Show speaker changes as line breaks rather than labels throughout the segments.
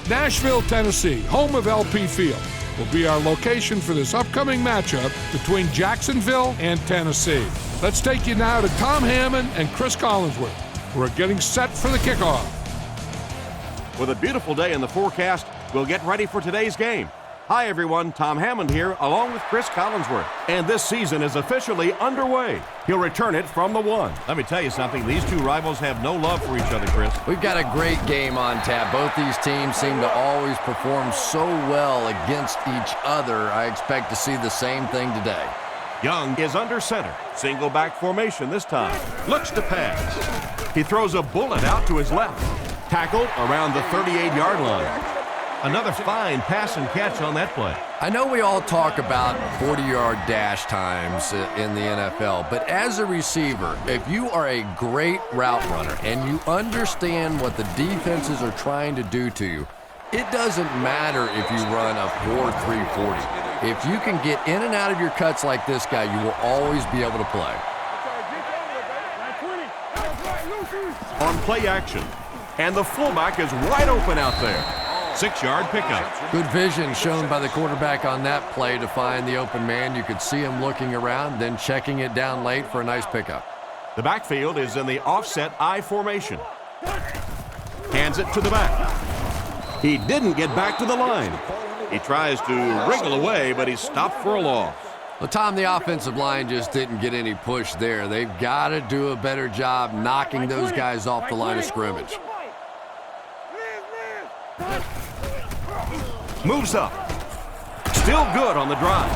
Nashville, Tennessee, home of LP Field, will be our location for this upcoming matchup between Jacksonville and Tennessee. Let's take you now to Tom Hammond and Chris Collinsworth, who are getting set for the kickoff.
With a beautiful day in the forecast, we'll get ready for today's game. Hi everyone, Tom Hammond here, along with Chris Collinsworth. And this season is officially underway. He'll return it from the 1. Let me tell you something, these two rivals have no love for each other, Chris.
We've got a great game on tap. Both these teams seem to always perform so well against each other. I expect to see the same thing today.
Young is under center. Single back formation this time. Looks to pass. He throws a bullet out to his left. Tackled around the 38-yard line. Another fine pass and catch on that play.
I know we all talk about 40-yard dash times in the NFL, but as a receiver, if you are a great route runner and you understand what the defenses are trying to do to you, it doesn't matter if you run a 4.340. If you can get in and out of your cuts like this guy, you will always be able to play.
On play action, and the fullback is wide open out there. 6-yard pickup.
Good vision shown by the quarterback on that play to find the open man. You could see him looking around, then checking it down late for a nice pickup.
The backfield is in the offset I formation. Hands it to the back. He didn't get back to the line. He tries to wriggle away, but he's stopped for a loss.
Well, Tom, the offensive line just didn't get any push there. They've got to do a better job knocking those guys off the line of scrimmage.
Moves up. Still good on the drive.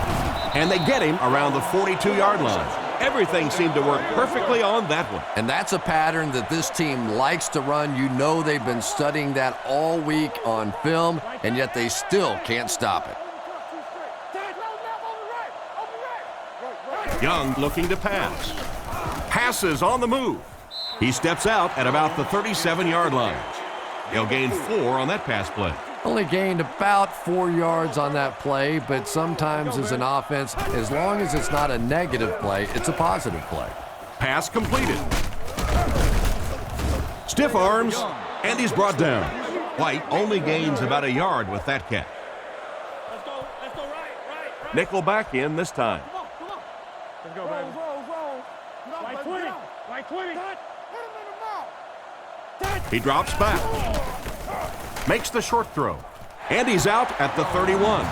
And they get him around the 42-yard line. Everything seemed to work perfectly on that one.
And that's a pattern that this team likes to run. You know they've been studying that all week on film, and yet they still can't stop it.
Young looking to pass. Passes on the move. He steps out at about the 37-yard line. He'll gain 4 on that pass play.
Only gained about 4 yards on that play, but sometimes as an offense, as long as it's not a negative play, it's a positive play.
Pass completed. Stiff arms, and he's brought down. White only gains about a yard with that catch. Nickel back in this time.
Let's go, baby. Right 20. Right 20.
He drops back. Makes the short throw. And he's out at the 31.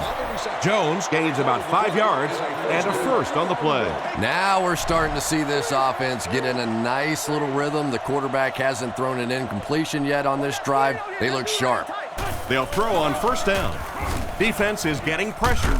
Jones gains about 5 yards and a first on the play.
Now we're starting to see this offense get in a nice little rhythm. The quarterback hasn't thrown an incompletion yet on this drive. They look sharp.
They'll throw on first down. Defense is getting pressure.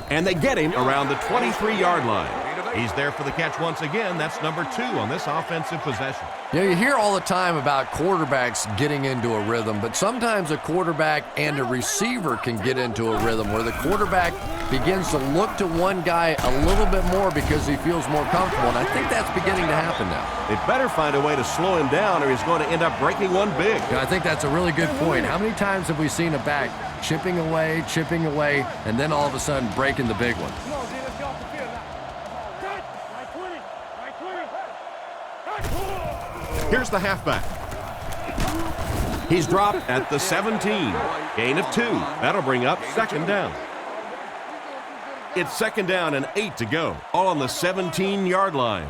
And they get him around the 23-yard line. He's there for the catch once again. That's number 2 on this offensive possession.
You know, you hear all the time about quarterbacks getting into a rhythm, but sometimes a quarterback and a receiver can get into a rhythm where the quarterback begins to look to one guy a little bit more because he feels more comfortable, and I think that's beginning to happen now.
They better find a way to slow him down or he's going to end up breaking one big.
You know, I think that's a really good point. How many times have we seen a back chipping away, and then all of a sudden breaking the big one?
Here's the halfback. He's dropped at the 17. Gain of 2. That'll bring up second down. It's second down and 8 to go. All on the 17-yard line.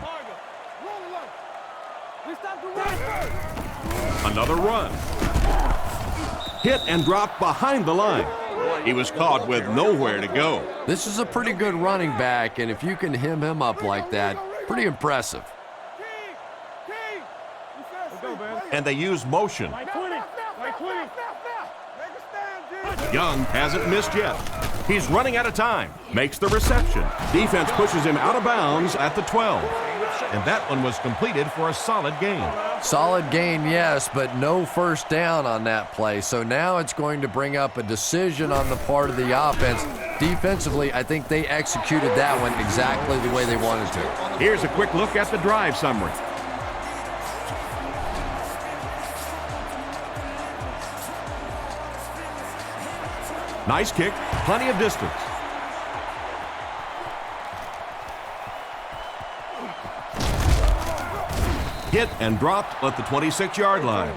Another run. Hit and dropped behind the line. He was caught with nowhere to go.
This is a pretty good running back, and if you can hem him up like that, pretty impressive.
And they use motion. Young hasn't missed yet. He's running out of time. Makes the reception. Defense pushes him out of bounds at the 12. And that one was completed for a solid gain.
Solid gain, yes, but no first down on that play. So now it's going to bring up a decision on the part of the offense. Defensively, I think they executed that one exactly the way they wanted to.
Here's a quick look at the drive summary. Nice kick, plenty of distance. Hit and dropped at the 26-yard line.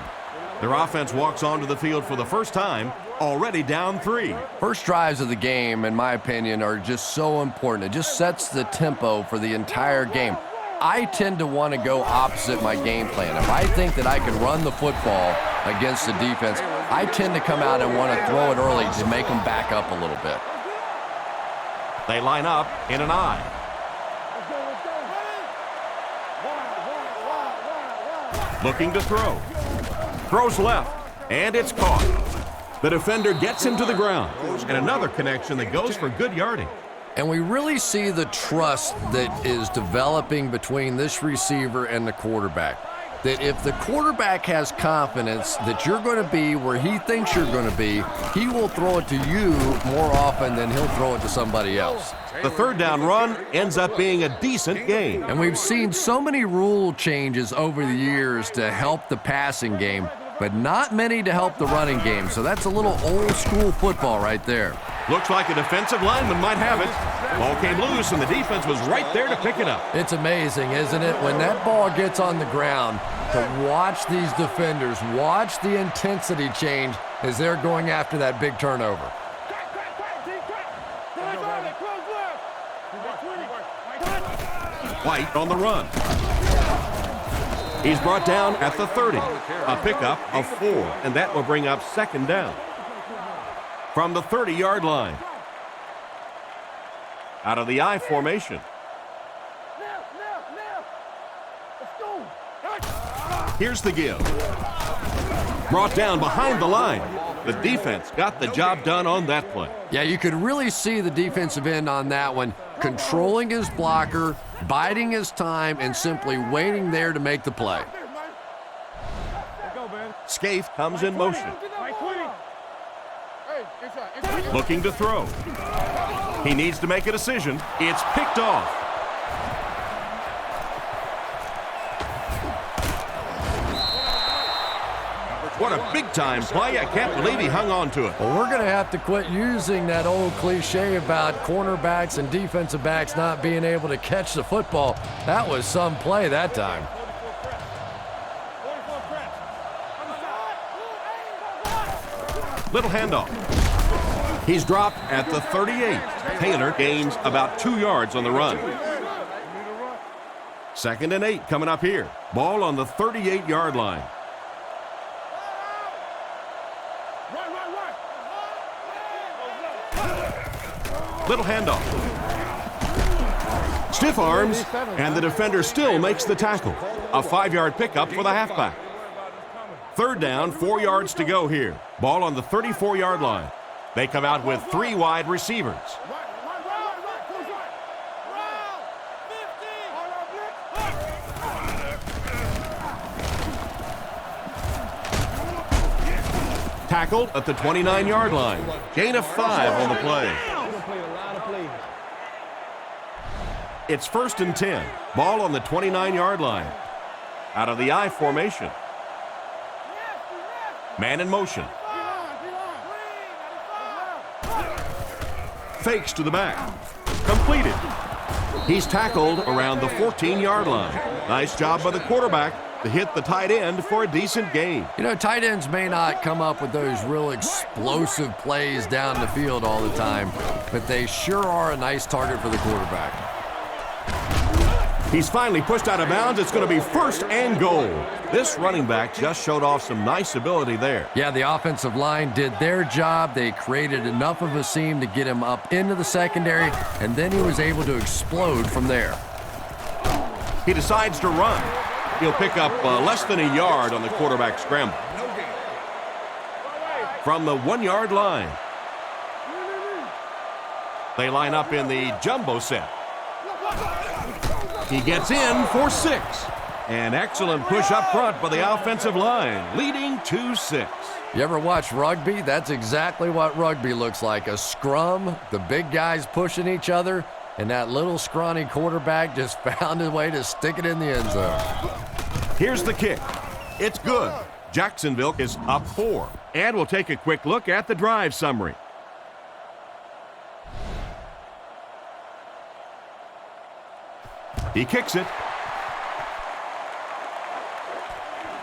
Their offense walks onto the field for the first time, already down 3.
First drives of the game, in my opinion, are just so important. It just sets the tempo for the entire game. I tend to want to go opposite my game plan. If I think that I can run the football against the defense, I tend to come out and want to throw it early to make them back up a little bit.
They line up in an I. Looking to throw. Throws left, and it's caught. The defender gets him to the ground, and another connection that goes for good yardage.
And we really see the trust that is developing between this receiver and the quarterback. That if the quarterback has confidence that you're going to be where he thinks you're going to be, he will throw it to you more often than he'll throw it to somebody else.
The third down run ends up being a decent gain.
And we've seen so many rule changes over the years to help the passing game, but not many to help the running game. So that's a little old school football right there.
Looks like a defensive lineman might have it. Ball came loose, and the defense was right there to pick it up.
It's amazing, isn't it? When that ball gets on the ground, to watch these defenders, watch the intensity change as they're going after that big turnover.
White on the run. He's brought down at the 30. A pickup of 4, and that will bring up second down. From the 30-yard line. Out of the I formation. Here's the give. Brought down behind the line. The defense got the job done on that play.
Yeah, you could really see the defensive end on that one, controlling his blocker, biding his time, and simply waiting there to make the play.
Scaife comes in motion. Looking to throw. He needs to make a decision. It's picked off. What a big-time play. I can't believe he hung on to it.
Well, we're going to have to quit using that old cliche about cornerbacks and defensive backs not being able to catch the football. That was some play that time.
Little handoff. He's dropped at the 38. Taylor gains about 2 yards on the run. 2nd and 8 coming up here. Ball on the 38-yard line. Little handoff. Stiff arms, and the defender still makes the tackle. A 5-yard pickup for the halfback. 3rd down, 4 yards to go here. Ball on the 34-yard line. They come out with 3 wide receivers. Tackled at the 29-yard line. Gain of 5 on the play. It's 1st and 10. Ball on the 29-yard line. Out of the I formation. Man in motion. Fakes to the back. Completed. He's tackled around the 14-yard line. Nice job by the quarterback to hit the tight end for a decent gain.
You know, tight ends may not come up with those real explosive plays down the field all the time, but they sure are a nice target for the quarterback.
He's finally pushed out of bounds. It's going to be 1st and goal. This running back just showed off some nice ability there.
Yeah, the offensive line did their job. They created enough of a seam to get him up into the secondary, and then he was able to explode from there.
He decides to run. He'll pick up less than a yard on the quarterback scramble. From the 1-yard line. They line up in the jumbo set. He gets in for 6. An excellent push up front by the offensive line, leading to 6.
You ever watch rugby? That's exactly what rugby looks like. A scrum, the big guys pushing each other, and that little scrawny quarterback just found a way to stick it in the end zone.
Here's the kick. It's good. Jacksonville is up 4. And we'll take a quick look at the drive summary. He kicks it.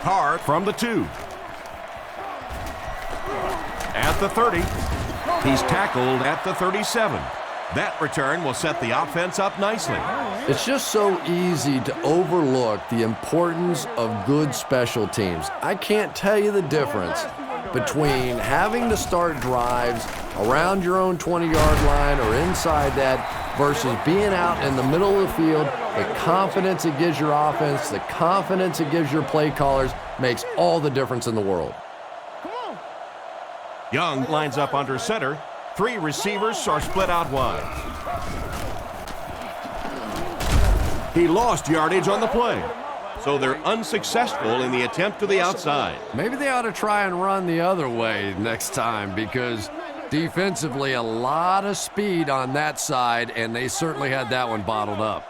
Hard from the 2. at the 30. He's tackled at the 37. That return will set the offense up nicely.
It's just so easy to overlook the importance of good special teams. I can't tell you the difference between having to start drives around your own 20-yard line or inside that versus being out in the middle of the field. The confidence it gives your offense, the confidence it gives your play callers makes all the difference in the world.
Young lines up under center. 3 receivers are split out wide. He lost yardage on the play, so they're unsuccessful in the attempt to the outside.
Maybe they ought to try and run the other way next time, because defensively a lot of speed on that side, and they certainly had that one bottled up.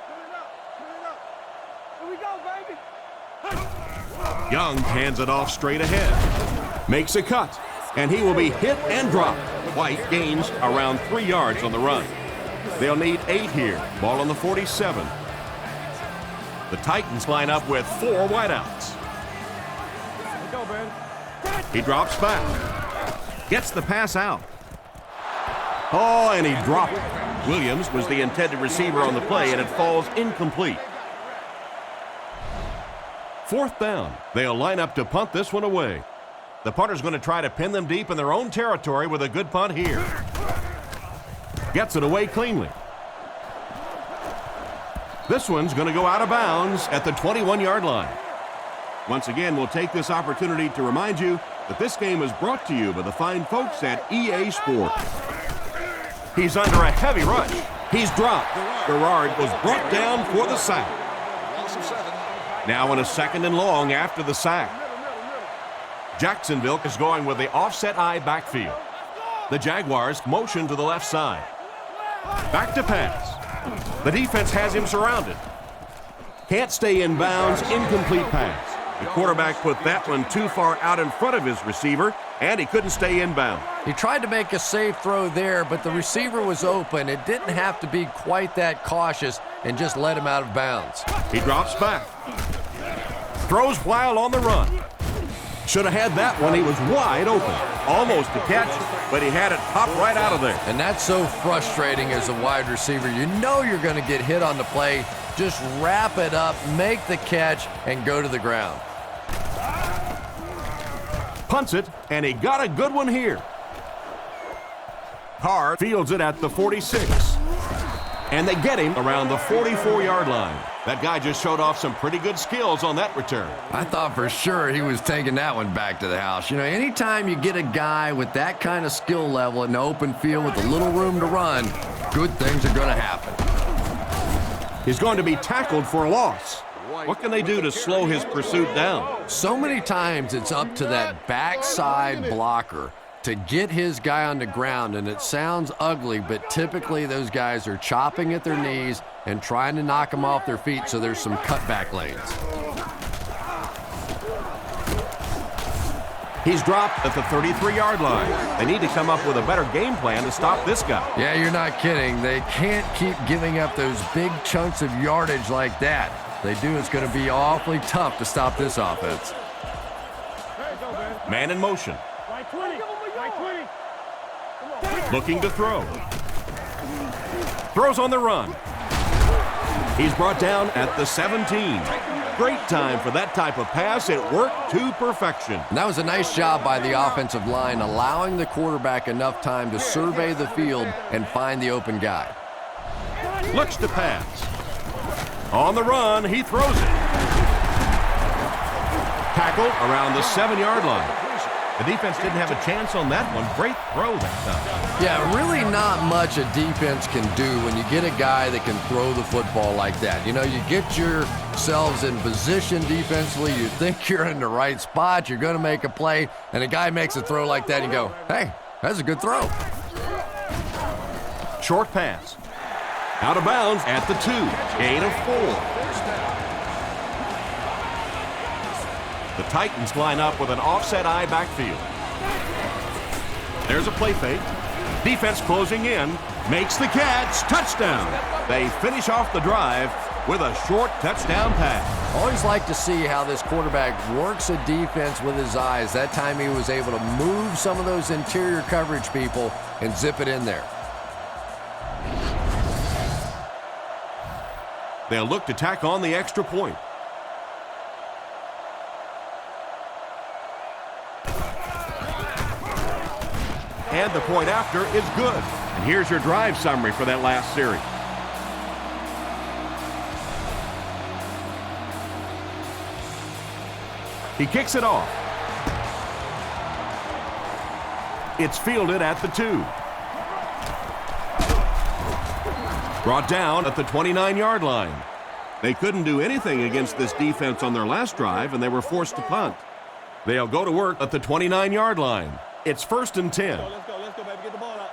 Young hands it off straight ahead. Makes a cut, and he will be hit and dropped. White gains around 3 yards on the run. They'll need 8 here. Ball on the 47. The Titans line up with 4 wideouts. He drops back. Gets the pass out. Oh, and he dropped it. Williams was the intended receiver on the play, and it falls incomplete. 4th down. They'll line up to punt this one away. The punter's going to try to pin them deep in their own territory with a good punt here. Gets it away cleanly. This one's going to go out of bounds at the 21-yard line. Once again, we'll take this opportunity to remind you that this game is brought to you by the fine folks at EA Sports. He's under a heavy rush. He's dropped. Garrard was brought down for the sack. Now in a 2nd and long after the sack. Jacksonville is going with the offset eye backfield. The Jaguars motion to the left side. Back to pass. The defense has him surrounded. Can't stay in bounds, incomplete pass. The quarterback put that one too far out in front of his receiver, and he couldn't stay in bounds.
He tried to make a safe throw there, but the receiver was open. It didn't have to be quite that cautious and just let him out of bounds.
He drops back. Throws while on the run. Should have had that one. He was wide open. Almost a catch, but he had it pop right out of there.
And that's so frustrating as a wide receiver. You know you're going to get hit on the play. Just wrap it up, make the catch, and go to the ground.
Punts it, and he got a good one here. Carr fields it at the 46. And they get him around the 44-yard line. That guy just showed off some pretty good skills on that return.
I thought for sure he was taking that one back to the house. You know, anytime you get a guy with that kind of skill level in the open field with a little room to run, good things are going to happen.
He's going to be tackled for a loss. What can they do to slow his pursuit down?
So many times it's up to that backside blocker to get his guy on the ground, and it sounds ugly, but typically those guys are chopping at their knees and trying to knock them off their feet, so there's some cutback lanes.
He's dropped at the 33-yard line. They need to come up with a better game plan to stop this guy.
Yeah, you're not kidding. They can't keep giving up those big chunks of yardage like that. If they do, it's going to be awfully tough to stop this offense.
Man in motion. Looking to throw. Throws on the run. He's brought down at the 17. Great time for that type of pass. It worked to perfection.
And that was a nice job by the offensive line, allowing the quarterback enough time to survey the field and find the open guy.
Looks to pass. On the run, he throws it. Tackle around the 7-yard line. The defense didn't have a chance on that one. Great throw that time.
Yeah, really not much a defense can do when you get a guy that can throw the football like that. You know, you get yourselves in position defensively, you think you're in the right spot, you're going to make a play, and a guy makes a throw like that, and you go, hey, that's a good throw.
Short pass. Out of bounds at the 2. Gain of 4. The Titans line up with an offset eye backfield. There's a play fake. Defense closing in. Makes the catch. Touchdown. They finish off the drive with a short touchdown pass.
Always like to see how this quarterback works a defense with his eyes. That time he was able to move some of those interior coverage people and zip it in there.
They'll look to tack on the extra point. And the point after is good. And here's your drive summary for that last series. He kicks it off. It's fielded at the 2. Brought down at the 29-yard line. They couldn't do anything against this defense on their last drive, and they were forced to punt. They'll go to work at the 29-yard line. It's 1st and 10.
Let's go, baby. Get the ball up.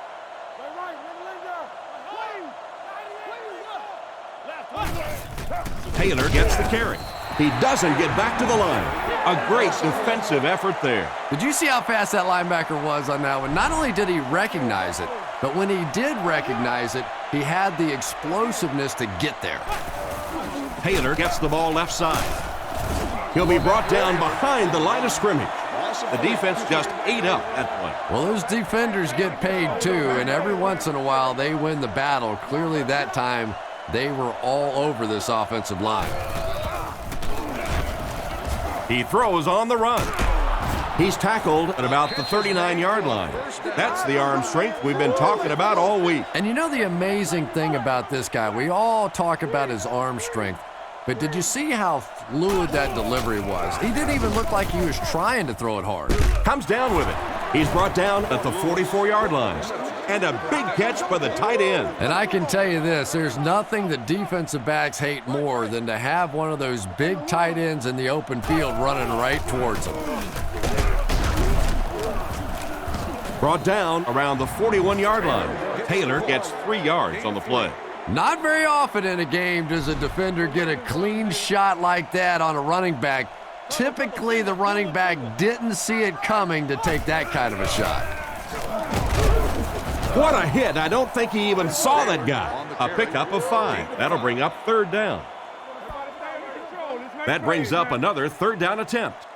Taylor gets the carry. He doesn't get back to the line. A great defensive effort there.
Did you see how fast that linebacker was on that one? Not only did he recognize it, but when he did recognize it, he had the explosiveness to get there.
Taylor gets the ball left side. He'll be brought down behind the line of scrimmage. The defense just ate up that point.
Well, those defenders get paid too, and every once in a while they win the battle. Clearly that time they were all over this offensive line.
He throws on the run. He's tackled at about the 39-yard line. That's the arm strength we've been talking about all week.
And you know the amazing thing about this guy, we all talk about his arm strength, but did you see how fluid that delivery was? He didn't even look like he was trying to throw it hard.
Comes down with it. He's brought down at the 44-yard line. And a big catch by the tight end.
And I can tell you this, there's nothing that defensive backs hate more than to have one of those big tight ends in the open field running right towards them.
Brought down around the 41-yard line. Taylor gets 3 yards on the play.
Not very often in a game does a defender get a clean shot like that on a running back. Typically, the running back didn't see it coming to take that kind of a shot.
What a hit. I don't think he even saw that guy. A pickup of 5. That'll bring up 3rd down. That brings up another 3rd down attempt.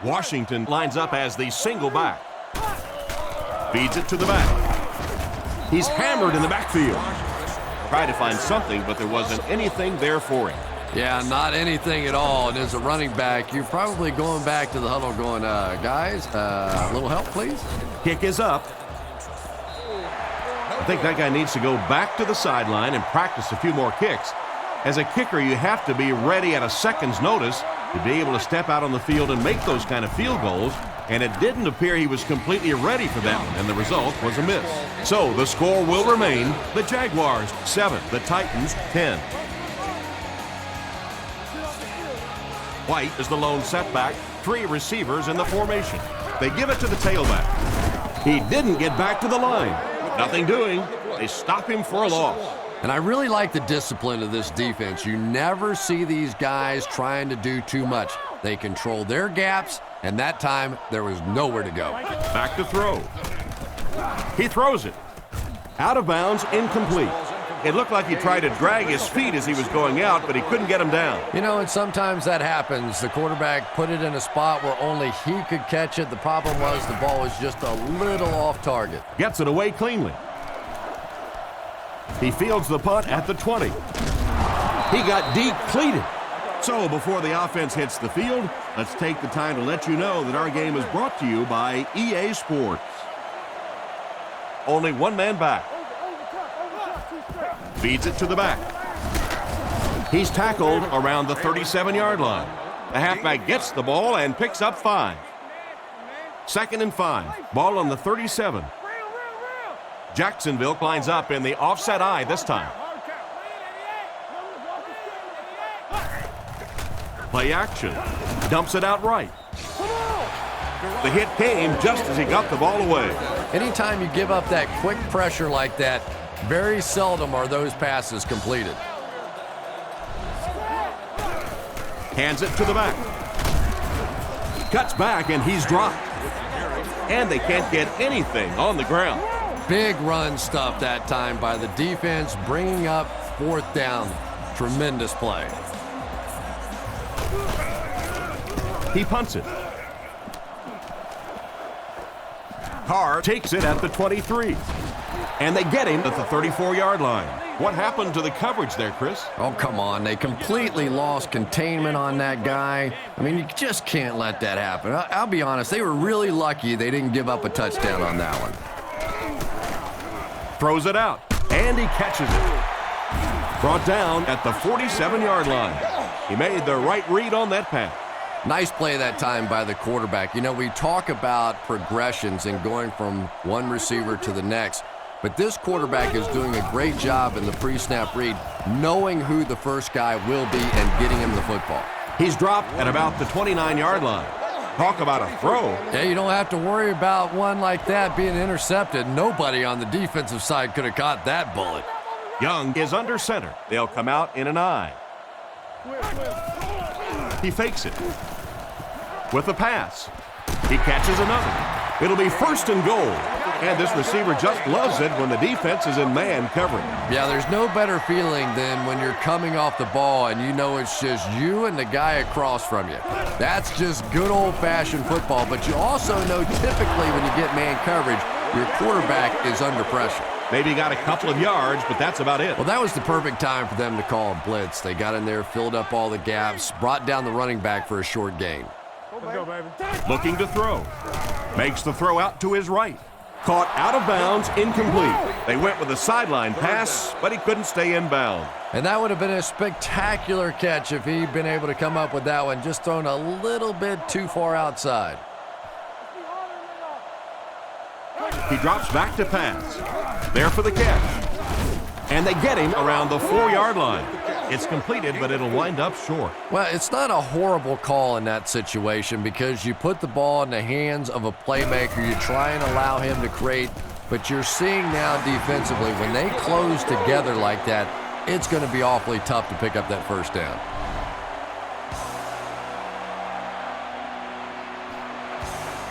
Washington lines up as the single back. Feeds it to the back. He's hammered in the backfield. Tried to find something, but there wasn't anything there for him.
Yeah, not anything at all. And as a running back, you're probably going back to the huddle going, guys, a little help, please?
Kick is up. I think that guy needs to go back to the sideline and practice a few more kicks. As a kicker, you have to be ready at a second's notice to be able to step out on the field and make those kind of field goals. And it didn't appear he was completely ready for that one, and the result was a miss. So the score will remain the Jaguars 7, the Titans 10. White is the lone setback, 3 receivers in the formation. They give it to the tailback. He didn't get back to the line. Nothing doing. They stop him for a loss.
And I really like the discipline of this defense. You never see these guys trying to do too much. They control their gaps, and that time there was nowhere to go.
Back to throw. He throws it. Out of bounds, incomplete. It looked like he tried to drag his feet as he was going out, but he couldn't get him down.
You know, and sometimes that happens. The quarterback put it in a spot where only he could catch it. The problem was the ball was just a little off target.
Gets it away cleanly. He fields the punt at the 20. He got depleted. So before the offense hits the field, let's take the time to let you know that our game is brought to you by EA Sports. Only one man back. Feeds it to the back. He's tackled around the 37-yard line. The halfback gets the ball and picks up 5. 2nd and 5. Ball on the 37. Jacksonville lines up in the offset eye this time. Play action. Dumps it out right. The hit came just as he got the ball away.
Anytime you give up that quick pressure like that, very seldom are those passes completed.
Hands it to the back. Cuts back and he's dropped. And they can't get anything on the ground.
Big run stuff that time by the defense, bringing up 4th down. Tremendous play.
He punts it. Carr takes it at the 23. And they get him at the 34-yard line. What happened to the coverage there, Chris?
Oh, come on. They completely lost containment on that guy. I mean, you just can't let that happen. I'll be honest, they were really lucky they didn't give up a touchdown on that one.
Throws it out, and he catches it. Brought down at the 47-yard line. He made the right read on that pass.
Nice play that time by the quarterback. You know, we talk about progressions and going from one receiver to the next, but this quarterback is doing a great job in the pre-snap read, knowing who the first guy will be and getting him the football.
He's dropped at about the 29-yard line. Talk about a throw.
Yeah, you don't have to worry about one like that being intercepted. Nobody on the defensive side could have caught that bullet.
Young is under center. They'll come out in an I. He fakes it. With the pass. He catches another. It'll be 1st and goal. And this receiver just loves it when the defense is in man covering.
Yeah, there's no better feeling than when you're coming off the ball and you know it's just you and the guy across from you. That's just good old-fashioned football. But you also know typically when you get man coverage, your quarterback is under pressure.
Maybe got a couple of yards, but that's about it.
Well, that was the perfect time for them to call a blitz. They got in there, filled up all the gaps, brought down the running back for a short gain.
Let's go, baby.
Looking to throw. Makes the throw out to his right. Caught out of bounds, incomplete. They went with a sideline pass, but he couldn't stay in bounds.
And that would have been a spectacular catch if he'd been able to come up with that one, just thrown a little bit too far outside.
He drops back to pass. There for the catch. And they get him around the 4-yard line. It's completed, but it'll wind up short.
Well, it's not a horrible call in that situation because you put the ball in the hands of a playmaker. You try and allow him to create, but you're seeing now defensively, when they close together like that, it's going to be awfully tough to pick up that first down.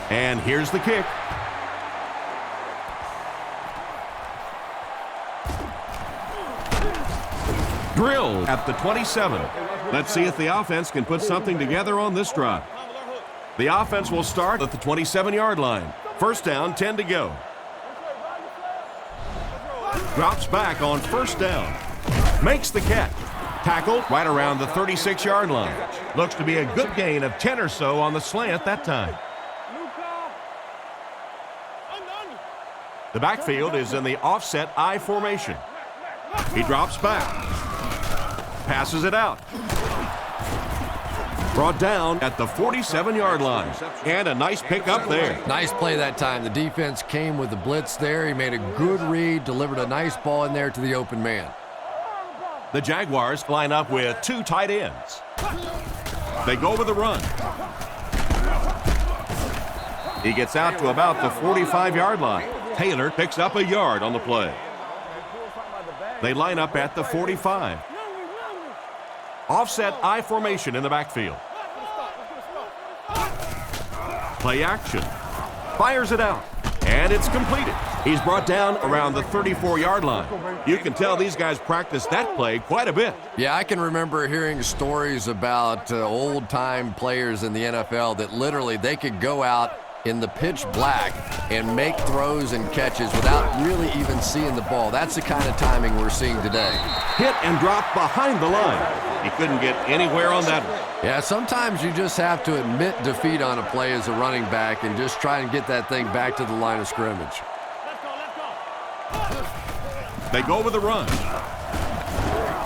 And here's the kick. Drilled at the 27. Let's see if the offense can put something together on this drive. The offense will start at the 27-yard line. First down, 10 to go. Drops back on first down. Makes the catch. Tackled right around the 36-yard line. Looks to be a good gain of 10 or so on the slant that time. The backfield is in the offset I formation. He drops back. Passes it out. Brought down at the 47-yard line. And a nice pickup there.
Nice play that time. The defense came with the blitz there. He made a good read, delivered a nice ball in there to the open man.
The Jaguars line up with 2 tight ends. They go with the run. He gets out to about the 45-yard line. Taylor picks up a yard on the play. They line up at the 45. Offset I formation in the backfield. Play action. Fires it out. And it's completed. He's brought down around the 34-yard line. You can tell these guys practice that play quite a bit.
Yeah, I can remember hearing stories about old-time players in the NFL that literally they could go out in the pitch black and make throws and catches without really even seeing the ball. That's the kind of timing we're seeing today.
Hit and drop behind the line. He couldn't get anywhere on that one.
Yeah, sometimes you just have to admit defeat on a play as a running back and just try and get that thing back to the line of scrimmage.
They go with the run.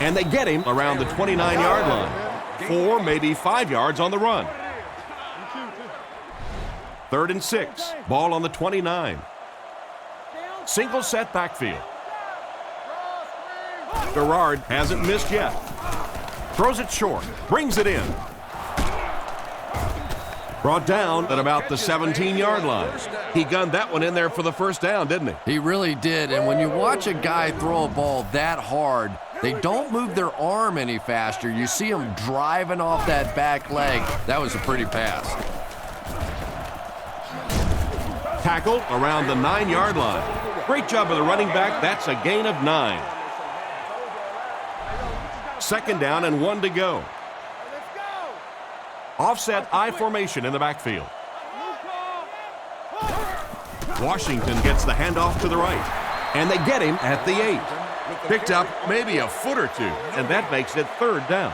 And they get him around the 29-yard line. 4, maybe 5 yards on the run. 3rd and 6. Ball on the 29. Single set backfield. Gerard hasn't missed yet. Throws it short. Brings it in. Brought down at about the 17-yard line. He gunned that one in there for the first down, didn't he?
He really did. And when you watch a guy throw a ball that hard, they don't move their arm any faster. You see him driving off that back leg. That was a pretty pass.
Tackled around the 9-yard line. Great job of the running back. That's a gain of 9. 2nd down and 1 to go. Offset I formation in the backfield. Washington gets the handoff to the right, and they get him at the 8. Picked up maybe a foot or two, and that makes it 3rd down.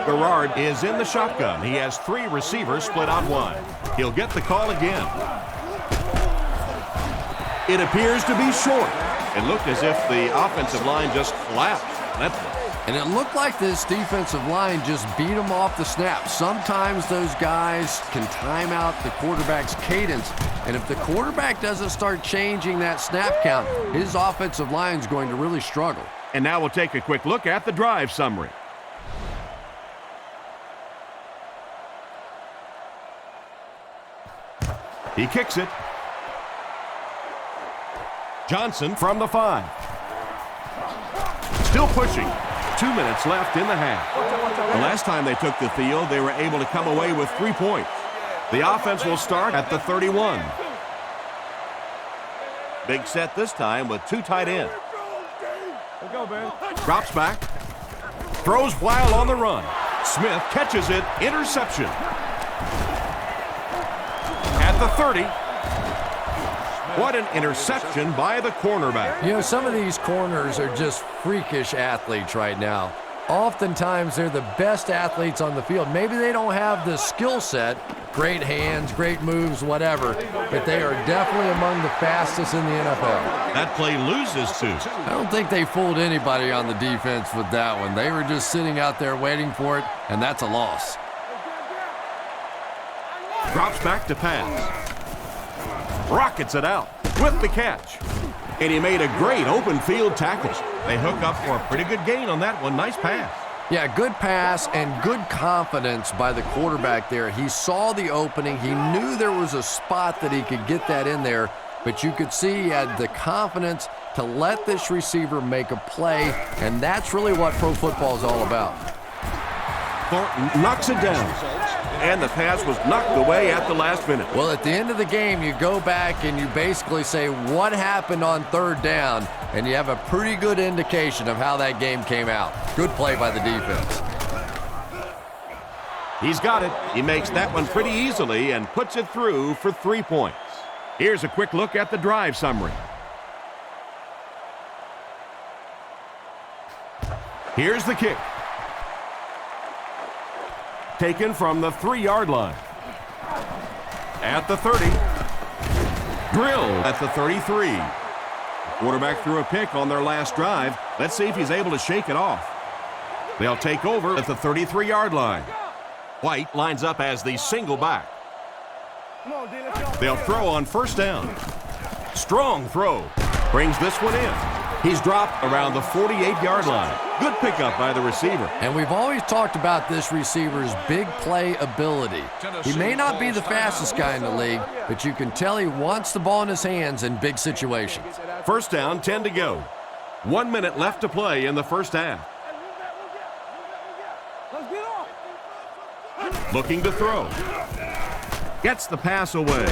Garrard is in the shotgun. He has 3 receivers split out wide. He'll get the call again. It appears to be short. It looked as if the offensive line just collapsed.
And it looked like this defensive line just beat them off the snap. Sometimes those guys can time out the quarterback's cadence, and if the quarterback doesn't start changing that snap count, his offensive line is going to really struggle.
And now we'll take a quick look at the drive summary. He kicks it. Johnson from the 5. Still pushing. 2 minutes left in the half. The last time they took the field, they were able to come away with 3 points. The offense will start at the 31. Big set this time with 2 tight ends. Drops back. Throws while on the run. Smith catches it. Interception. At the 30. What an interception by the cornerback.
You know, some of these corners are just freakish athletes right now. Oftentimes, they're the best athletes on the field. Maybe they don't have the skill set, great hands, great moves, whatever, but they are definitely among the fastest in the NFL.
That play loses 2.
I don't think they fooled anybody on the defense with that one. They were just sitting out there waiting for it, and that's a loss.
Drops back to pass. Rockets it out with the catch. And he made a great open field tackle. They hook up for a pretty good gain on that one. Nice pass.
Yeah, good pass and good confidence by the quarterback there. He saw the opening. He knew there was a spot that he could get that in there, but you could see he had the confidence to let this receiver make a play, and that's really what pro football is all about.
Thornton knocks it down. And the pass was knocked away at the last minute.
Well, at the end of the game, you go back and you basically say what happened on 3rd down, and you have a pretty good indication of how that game came out. Good play by the defense.
He's got it. He makes that one pretty easily and puts it through for 3 points. Here's a quick look at the drive summary. Here's the kick. Taken from the 3-yard line. At the 30. Drilled at the 33. Quarterback threw a pick on their last drive. Let's see if he's able to shake it off. They'll take over at the 33-yard line. White lines up as the single back. They'll throw on 1st down. Strong throw. Brings this one in. He's dropped around the 48-yard line. Good pickup by the receiver.
And we've always talked about this receiver's big play ability. He may not be the fastest guy in the league, but you can tell he wants the ball in his hands in big situations.
1st down, 10 to go. 1 minute left to play in the 1st half. Looking to throw. Gets the pass away.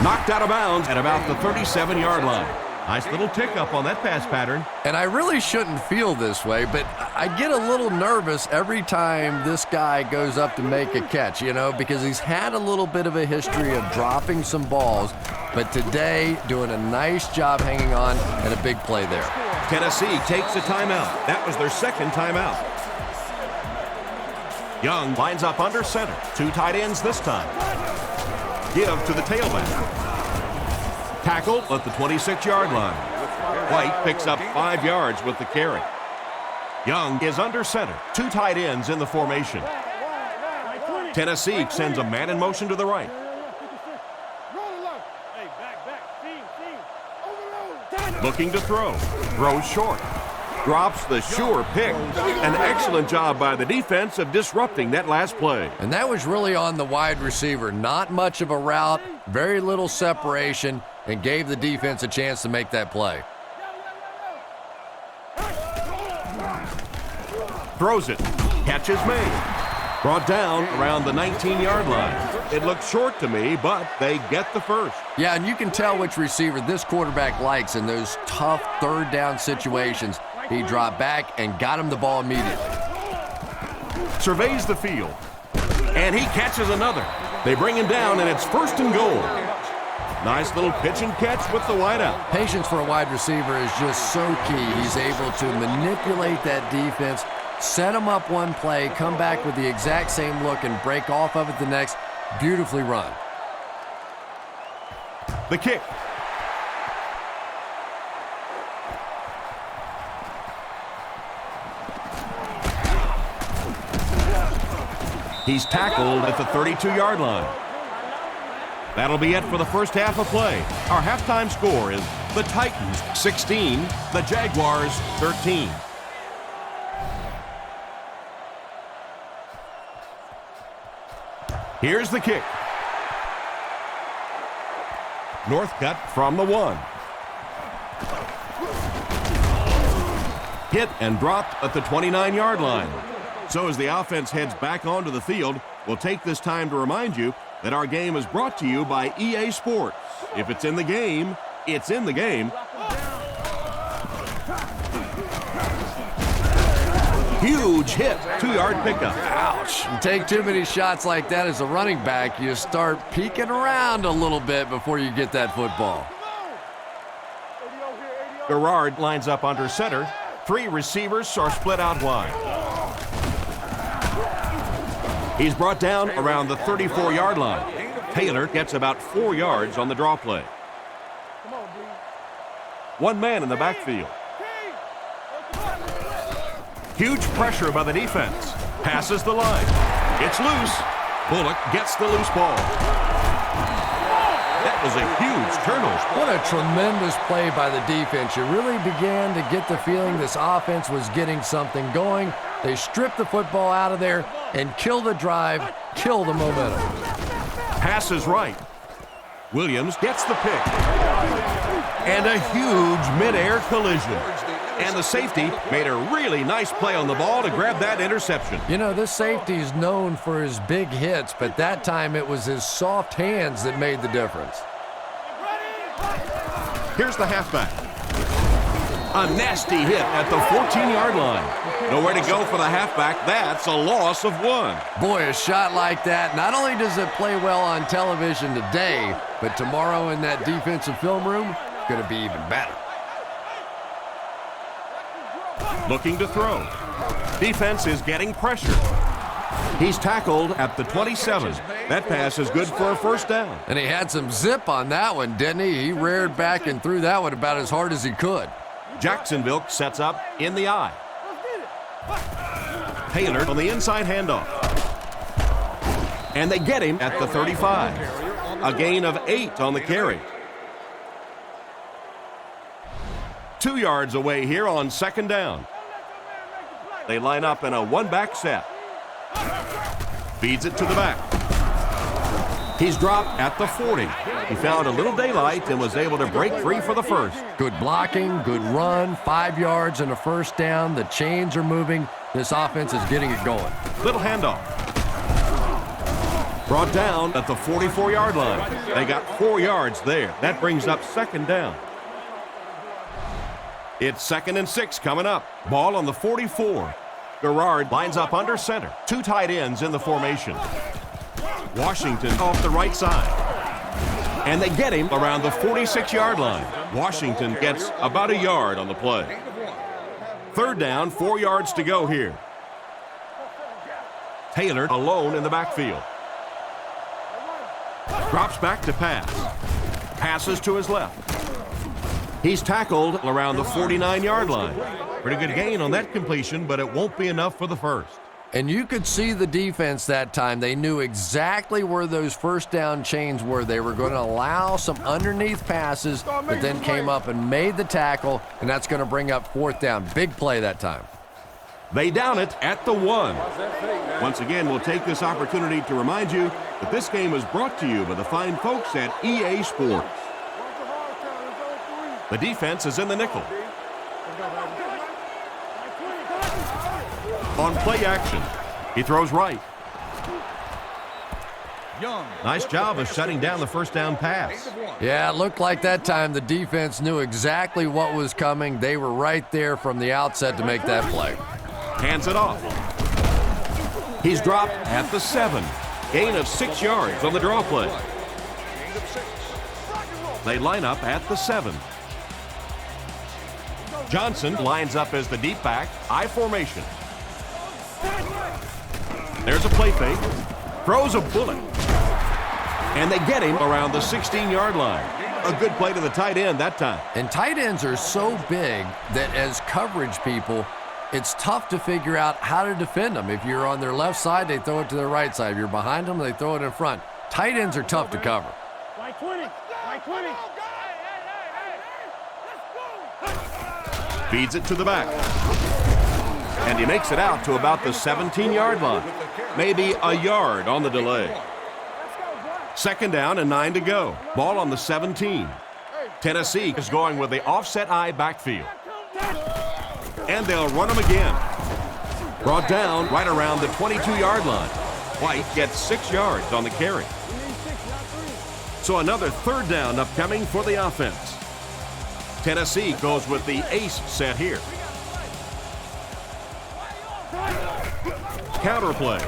Knocked out of bounds at about the 37-yard line. Nice little tick up on that pass pattern.
And I really shouldn't feel this way, but I get a little nervous every time this guy goes up to make a catch, you know, because he's had a little bit of a history of dropping some balls, but today doing a nice job hanging on and a big play there.
Tennessee takes a timeout. That was their 2nd timeout. Young lines up under center. 2 tight ends this time. Give to the tailback. Tackle at the 26-yard line. White picks up 5 yards with the carry. Young is under center. 2 tight ends in the formation. Tennessee sends a man in motion to the right. Looking to throw. Throws short. Drops the sure pick. An excellent job by the defense of disrupting that last play.
And that was really on the wide receiver. Not much of a route, very little separation, and gave the defense a chance to make that play.
Throws it. Catch is made. Brought down around the 19-yard line. It looked short to me, but they get the first.
Yeah, and you can tell which receiver this quarterback likes in those tough 3rd down situations. He dropped back and got him the ball immediately.
Surveys the field, and he catches another. They bring him down, and it's 1st and goal. Nice little pitch and catch with the wideout.
Patience for a wide receiver is just so key. He's able to manipulate that defense, set them up one play, come back with the exact same look, and break off of it the next. Beautifully run.
The kick. He's tackled at the 32-yard line. That'll be it for the first half of play. Our halftime score is the Titans 16, the Jaguars 13. Here's the kick. Northcutt from the 1. Hit and dropped at the 29-yard line. So as the offense heads back onto the field, we'll take this time to remind you that our game is brought to you by EA Sports. If it's in the game, it's in the game. Huge hit, 2-yard pickup.
Ouch. You take too many shots like that as a running back, you start peeking around a little bit before you get that football.
Garrard lines up under center. 3 receivers are split out wide. He's brought down around the 34-yard line. Taylor gets about 4 yards on the draw play. 1 man in the backfield. Huge pressure by the defense. Passes the line. It's loose. Bullock gets the loose ball. That was a huge turnover.
What a tremendous play by the defense. You really began to get the feeling this offense was getting something going. They stripped the football out of there and kill the drive, kill the momentum.
Pass is right. Williams gets the pick. And a huge mid-air collision. And the safety made a really nice play on the ball to grab that interception.
You know, this safety is known for his big hits, but that time it was his soft hands that made the difference.
Here's the halfback. A nasty hit at the 14-yard line. Nowhere to go for the halfback. That's a loss of 1.
Boy, a shot like that, not only does it play well on television today, but tomorrow in that defensive film room, going to be even better.
Looking to throw. Defense is getting pressure. He's tackled at the 27. That pass is good for a 1st down.
And he had some zip on that one, didn't he? He reared back and threw that one about as hard as he could.
Jacksonville sets up in the eye. Taylor on the inside handoff. And they get him at the 35. A gain of 8 on the carry. 2 yards away here on 2nd down. They line up in a 1-back set. Feeds it to the back. He's dropped at the 40. He found a little daylight and was able to break free for the 1st.
Good blocking, good run, 5 yards and a 1st down. The chains are moving. This offense is getting it going.
Little handoff. Brought down at the 44-yard line. They got 4 yards there. That brings up 2nd down. It's 2nd and 6 coming up. Ball on the 44. Garrard lines up under center. 2 tight ends in the formation. Washington off the right side. And they get him around the 46-yard line. Washington gets about a yard on the play. 3rd down, 4 yards to go here. Taylor alone in the backfield. Drops back to pass. Passes to his left. He's tackled around the 49-yard line. Pretty good gain on that completion, but it won't be enough for the 1st.
And you could see the defense that time. They knew exactly where those 1st down chains were. They were going to allow some underneath passes, but then came up and made the tackle, and that's going to bring up 4th down. Big play that time.
They down it at the 1. Once again, we'll take this opportunity to remind you that this game is brought to you by the fine folks at EA Sports. The defense is in the nickel. On play action, he throws right. Nice job of shutting down the first down pass.
Yeah, it looked like that time the defense knew exactly what was coming. They were right there from the outset to make that play.
Hands it off. He's dropped at the 7. Gain of 6 yards on the draw play. They line up at the 7. Johnson lines up as the deep back, I formation. There's a play fake. Throws a bullet. And they get him around the 16-yard line. A good play to the tight end that time.
And tight ends are so big that as coverage people, it's tough to figure out how to defend them. If you're on their left side, they throw it to their right side. If you're behind them, they throw it in front. Tight ends are tough to cover.
Like 20. Like 20.
Feeds it to the back. And he makes it out to about the 17-yard line. Maybe a yard on the delay. Second down and 9 to go. Ball on the 17. Tennessee is going with the offset I backfield. And they'll run him again. Brought down right around the 22-yard line. White gets 6 yards on the carry. So another third down upcoming for the offense. Tennessee goes with the ace set here. Counter play.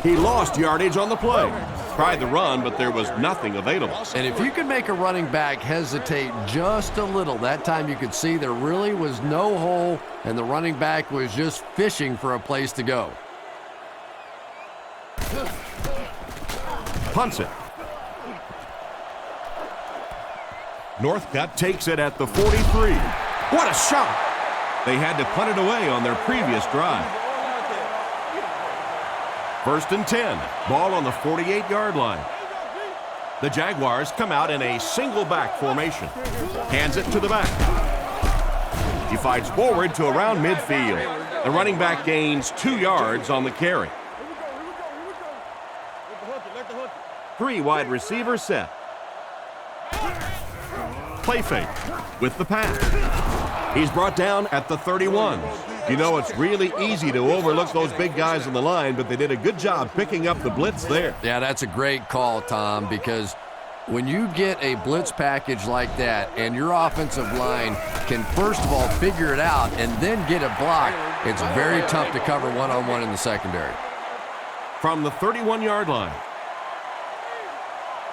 He lost yardage on the play. Tried the run, but there was nothing available.
And if you can make a running back hesitate just a little, that time you could see there really was no hole, and the running back was just fishing for a place to go.
Punts it. Northcutt takes it at the 43. What a shot! They had to punt it away on their previous drive. First and 10. Ball on the 48-yard line. The Jaguars come out in a single back formation. Hands it to the back. He fights forward to around midfield. The running back gains 2 yards on the carry. 3 wide receivers set. Play fake with the pass. He's brought down at the 31. You know, it's really easy to overlook those big guys on the line, but they did a good job picking up the blitz there.
Yeah, that's a great call, Tom, because when you get a blitz package like that and your offensive line can first of all figure it out and then get it blocked, it's very tough to cover one-on-one in the secondary.
From the 31-yard line.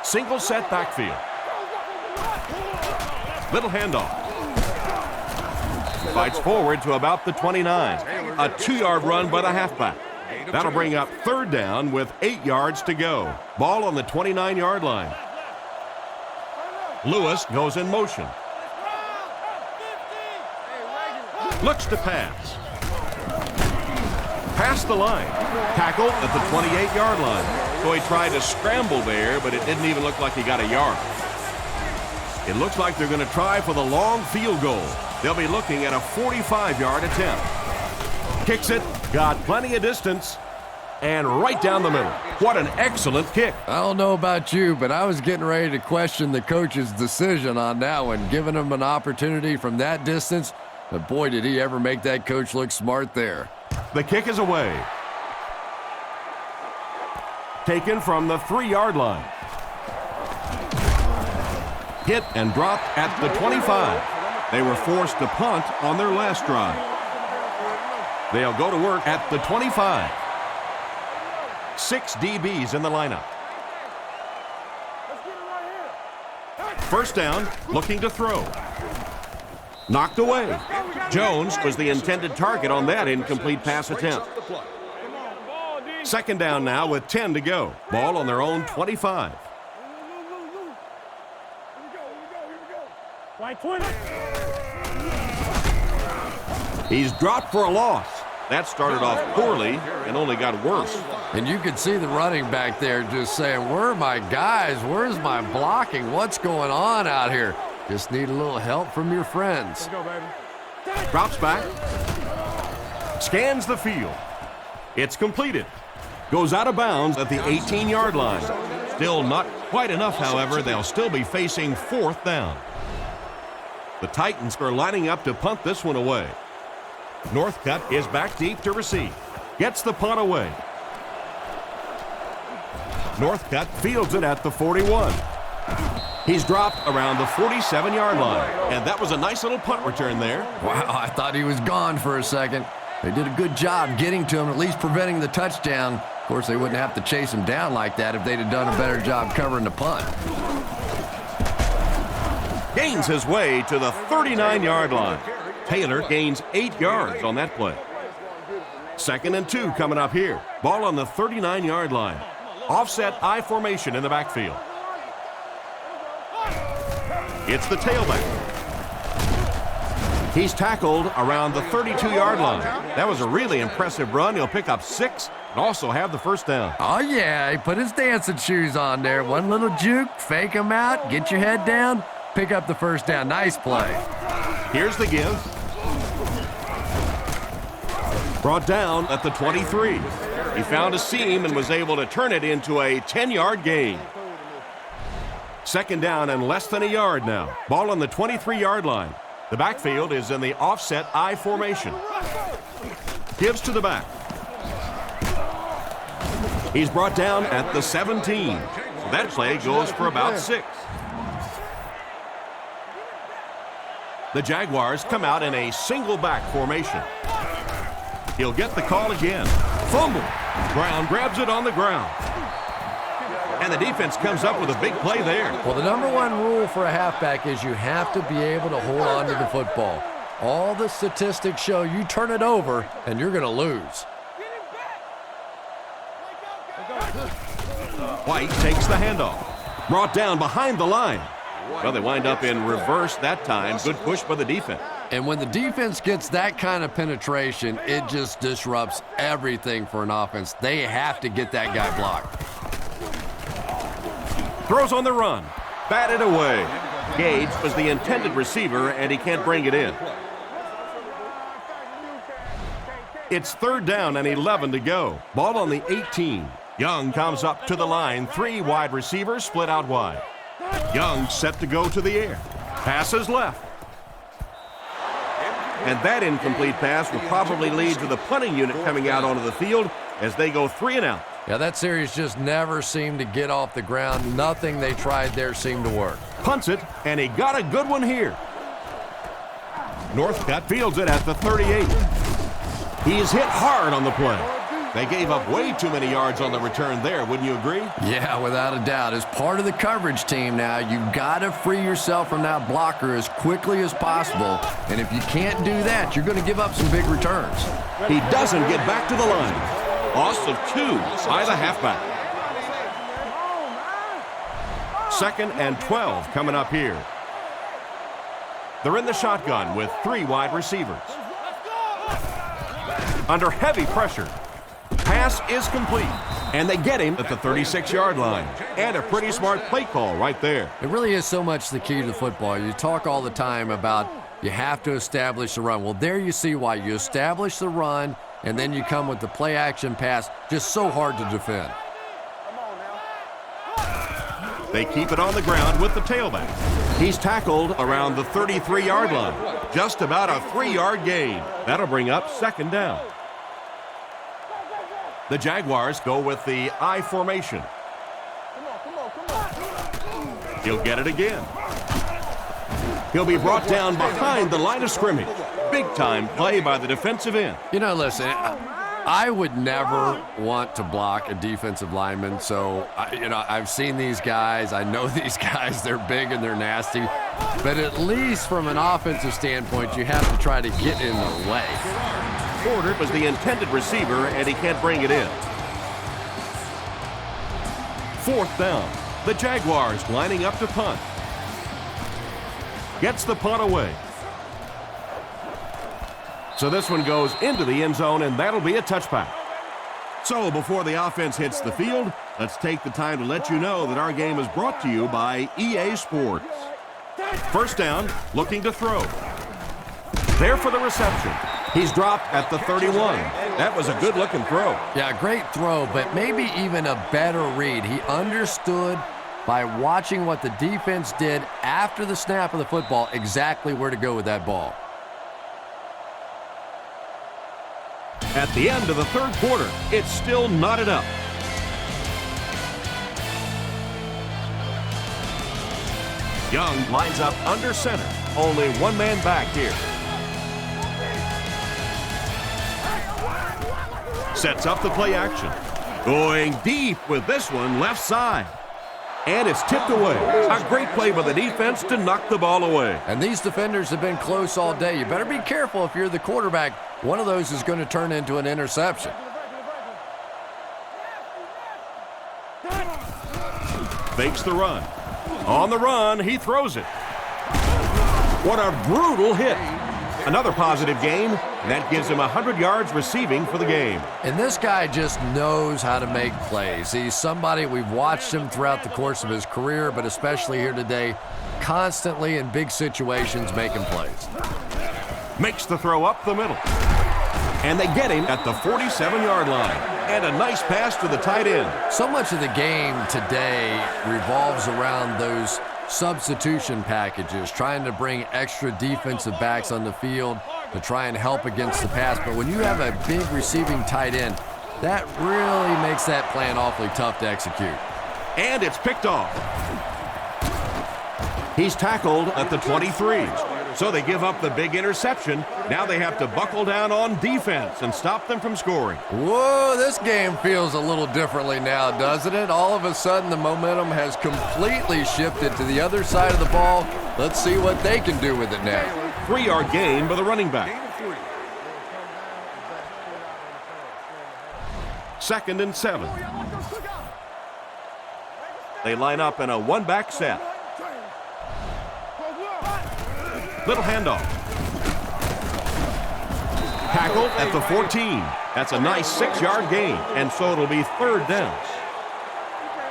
Single set backfield. Little handoff. Fights forward to about the 29. A 2-yard run by the halfback. That'll bring up third down with 8 yards to go. Ball on the 29-yard line. Lewis goes in motion. Looks to pass. Past the line. Tackle at the 28-yard line. So he tried to scramble there, but it didn't even look like he got a yard. It looks like they're going to try for the long field goal. They'll be looking at a 45-yard attempt. Kicks it, got plenty of distance, and right down the middle. What an excellent kick.
I don't know about you, but I was getting ready to question the coach's decision on that one, giving him an opportunity from that distance. But boy, did he ever make that coach look smart there.
The kick is away. Taken from the 3-yard line. Hit and dropped at the 25. They were forced to punt on their last drive. They'll go to work at the 25. 6 DBs in the lineup. First down, looking to throw. Knocked away. Jones was the intended target on that incomplete pass attempt. Second down now with 10 to go. Ball on their own 25.
Like 20.
He's dropped for a loss. That started off poorly and only got worse.
And you could see the running back there just saying, where are my guys? Where's my blocking? What's going on out here? Just need a little help from your friends.
Let's go, baby.
Drops back. Scans the field. It's completed. Goes out of bounds at the 18-yard line. Still not quite enough, however. They'll still be facing fourth down. The Titans are lining up to punt this one away. Northcutt is back deep to receive. Gets the punt away. Northcutt fields it at the 41. He's dropped around the 47-yard line, and that was a nice little punt return there.
Wow, I thought he was gone for a second. They did a good job getting to him, at least preventing the touchdown. Of course, they wouldn't have to chase him down like that if they'd have done a better job covering the punt.
Gains his way to the 39-yard line. Taylor gains 8 yards on that play. 2nd and 2 coming up here. Ball on the 39-yard line. Offset I formation in the backfield. It's the tailback. He's tackled around the 32-yard line. That was a really impressive run. He'll pick up 6 and also have the first down.
Oh, yeah, he put his dancing shoes on there. One little juke, fake him out, get your head down, pick up the first down. Nice play.
Here's the give. Brought down at the 23. He found a seam and was able to turn it into a 10-yard gain. 2nd down and less than a yard now. Ball on the 23-yard line. The backfield is in the offset I formation. Gives to the back. He's brought down at the 17. So that play goes for about 6. The Jaguars come out in a single back formation. He'll get the call again. Fumble. Brown grabs it on the ground. And the defense comes up with a big play there.
Well, the number one rule for a halfback is you have to be able to hold on to the football. All the statistics show you turn it over and you're going to lose.
White takes the handoff. Brought down behind the line. Well, they wind up in reverse that time. Good push by the defense.
And when the defense gets that kind of penetration, it just disrupts everything for an offense. They have to get that guy blocked.
Throws on the run. Batted away. Gage was the intended receiver, and he can't bring it in. It's 3rd down and 11 to go. Ball on the 18. Young comes up to the line. 3 wide receivers split out wide. Young set to go to the air. Passes left. And that incomplete pass will probably lead to the punting unit coming out onto the field as they go 3 and out.
Yeah, that series just never seemed to get off the ground. Nothing they tried there seemed to work.
Punts it, and he got a good one here. Northcutt fields it at the 38. He's hit hard on the play. They gave up way too many yards on the return there, wouldn't you agree?
Yeah, without a doubt. As part of the coverage team now, you've got to free yourself from that blocker as quickly as possible. And if you can't do that, you're going to give up some big returns.
He doesn't get back to the line. Loss of 2 by the halfback. 2nd and 12 coming up here. They're in the shotgun with 3 wide receivers. Under heavy pressure. Pass is complete. And they get him at the 36-yard line. And a pretty smart play call right there.
It really is so much the key to football. You talk all the time about you have to establish the run. Well, there you see why. You establish the run, and then you come with the play-action pass. Just so hard to defend.
They keep it on the ground with the tailback. He's tackled around the 33-yard line. Just about a 3-yard gain. That'll bring up 2nd down. The Jaguars go with the I formation. He'll get it again. He'll be brought down behind the line of scrimmage. Big-time play by the defensive end.
You know, listen, I would never want to block a defensive lineman. So, I've seen these guys. I know these guys. They're big and they're nasty. But at least from an offensive standpoint, you have to try to get in the way.
Porter was the intended receiver, and he can't bring it in. 4th down. The Jaguars lining up to punt. Gets the punt away. So this one goes into the end zone, and that'll be a touchback. So before the offense hits the field, let's take the time to let you know that our game is brought to you by EA Sports. 1st down, looking to throw. There for the reception. He's dropped at the 31. That was a good-looking throw.
Yeah, great throw, but maybe even a better read. He understood by watching what the defense did after the snap of the football exactly where to go with that ball.
At the end of the 3rd quarter, it's still knotted up. Young lines up under center. Only one man back here. Sets up the play action. Going deep with this one, left side. And it's tipped away. A great play by the defense to knock the ball away.
And these defenders have been close all day. You better be careful if you're the quarterback. One of those is going to turn into an interception.
Fakes the run. On the run, he throws it. What a brutal hit. Another positive gain, and that gives him 100 yards receiving for the game.
And this guy just knows how to make plays. He's somebody, we've watched him throughout the course of his career, but especially here today, constantly in big situations making plays.
Makes the throw up the middle. And they get him at the 47-yard line. And a nice pass to the tight end.
So much of the game today revolves around those substitution packages, trying to bring extra defensive backs on the field to try and help against the pass. But when you have a big receiving tight end, that really makes that plan awfully tough to execute.
And it's picked off. He's tackled at the 23. So they give up the big interception. Now they have to buckle down on defense and stop them from scoring.
Whoa, this game feels a little differently now, doesn't it? All of a sudden, the momentum has completely shifted to the other side of the ball. Let's see what they can do with it now.
3-yard gain by the running back. 2nd and 7. They line up in a one-back set. Little handoff. Tackled at the 14. That's a nice 6-yard gain, and so it'll be 3rd down.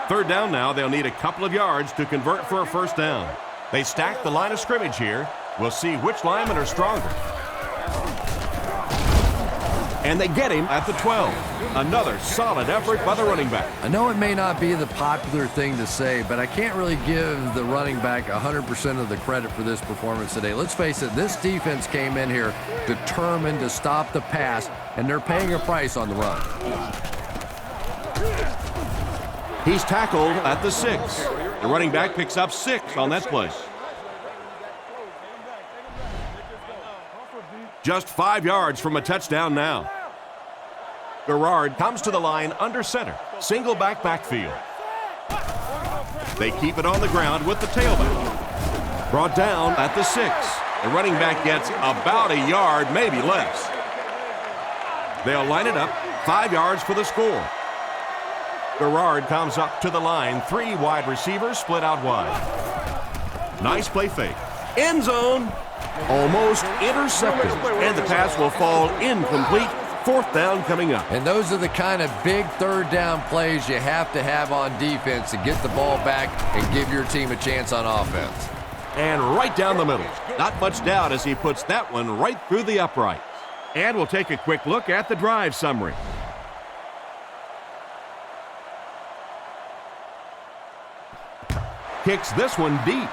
3rd down now. They'll need a couple of yards to convert for a 1st down. They stack the line of scrimmage here. We'll see which linemen are stronger. And they get him at the 12. Another solid effort by the running back.
I know it may not be the popular thing to say, but I can't really give the running back 100% of the credit for this performance today. Let's face it, this defense came in here determined to stop the pass, and they're paying a price on the run.
He's tackled at the 6. The running back picks up 6 on that play. Just 5 yards from a touchdown now. Garrard comes to the line under center. Single back backfield. They keep it on the ground with the tailback. Brought down at the 6. The running back gets about a yard, maybe less. They'll line it up, 5 yards for the score. Garrard comes up to the line. 3 wide receivers split out wide. Nice play fake. End zone. Almost intercepted. And the pass will fall incomplete. 4th down coming up.
And those are the kind of big 3rd down plays you have to have on defense to get the ball back and give your team a chance on offense.
And right down the middle. Not much doubt as he puts that one right through the uprights. And we'll take a quick look at the drive summary. Kicks this one deep.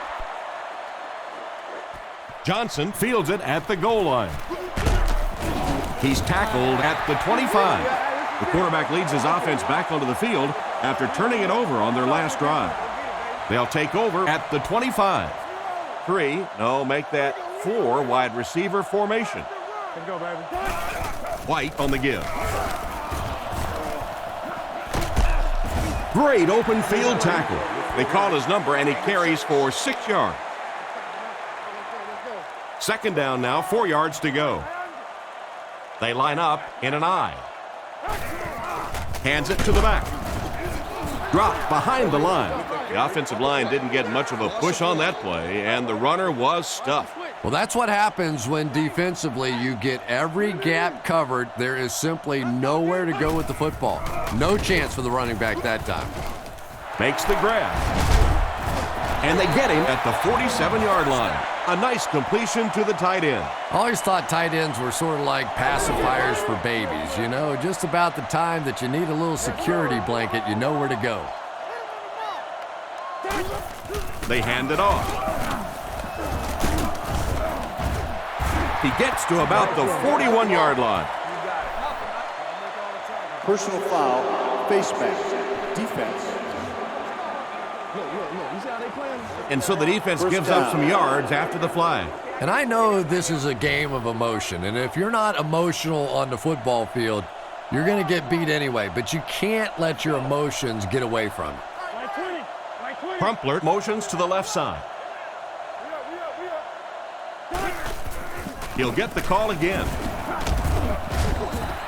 Johnson fields it at the goal line. He's tackled at the 25. The quarterback leads his offense back onto the field after turning it over on their last drive. They'll take over at the 25. 3, no, make that 4 wide receiver formation.
Let's go, baby.
White on the give. Great open field tackle. They call his number and he carries for 6 yards. 2nd down now, 4 yards to go. They line up in an I. Hands it to the back. Dropped behind the line. The offensive line didn't get much of a push on that play, and the runner was stuffed.
Well, that's what happens when defensively you get every gap covered. There is simply nowhere to go with the football. No chance for the running back that time.
Makes the grab. And they get him at the 47-yard line. A nice completion to the tight end.
I always thought tight ends were sort of like pacifiers for babies. You know, just about the time that you need a little security blanket, you know where to go.
They hand it off. He gets to about the 41-yard line.
Personal foul, face mask, defense.
And so the defense gives up some yards after the flag.
And I know this is a game of emotion, and if you're not emotional on the football field, you're going to get beat anyway, but you can't let your emotions get away from it.
Crumpler motions to the left side. He'll get the call again.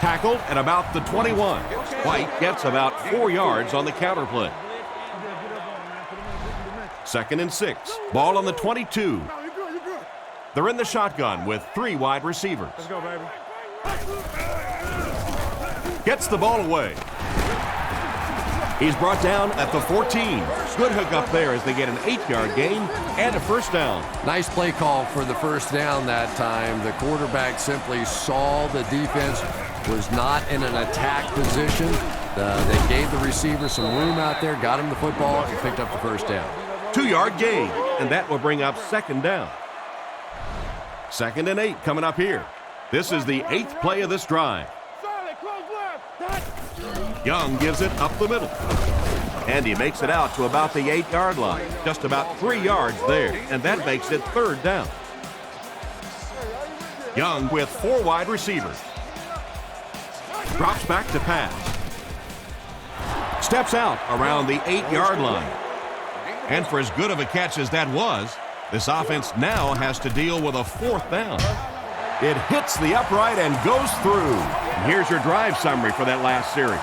Tackled at about the 21. White gets about 4 yards on the counter play. 2nd and 6. Ball on the 22. They're in the shotgun with 3 wide receivers.
Let's go, baby.
Gets the ball away. He's brought down at the 14. Good hook up there as they get an 8-yard gain and a first down.
Nice play call for the first down that time. The quarterback simply saw the defense was not in an attack position. They gave the receiver some room out there, got him the football, and picked up the first down.
2-yard gain, and that will bring up 2nd down. 2nd and 8 coming up here. This is the 8th play of this drive. Young gives it up the middle. And he makes it out to about the 8-yard line. Just about 3 yards there, and that makes it 3rd down. Young with 4 wide receivers. Drops back to pass. Steps out around the 8-yard line. And for as good of a catch as that was, this offense now has to deal with a 4th down. It hits the upright and goes through. And here's your drive summary for that last series.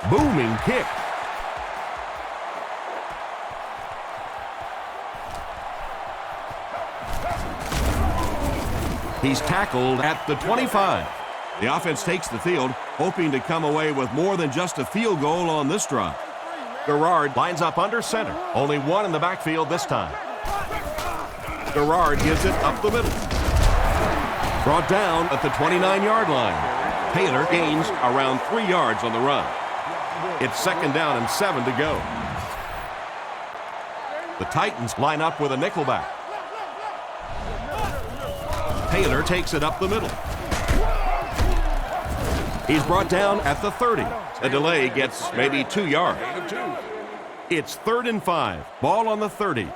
Booming kick. He's tackled at the 25. The offense takes the field, hoping to come away with more than just a field goal on this drive. Garrard lines up under center. Only one in the backfield this time. Garrard gives it up the middle. Brought down at the 29-yard line. Taylor gains around 3 yards on the run. It's 2nd down and 7 to go. The Titans line up with a nickelback. Taylor takes it up the middle. He's brought down at the 30. The delay gets maybe 2 yards. It's 3rd and 5. Ball on the 30.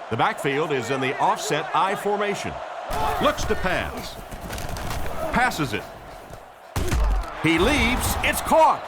The backfield is in the offset I formation. Looks to pass. Passes it. He leaps. It's caught.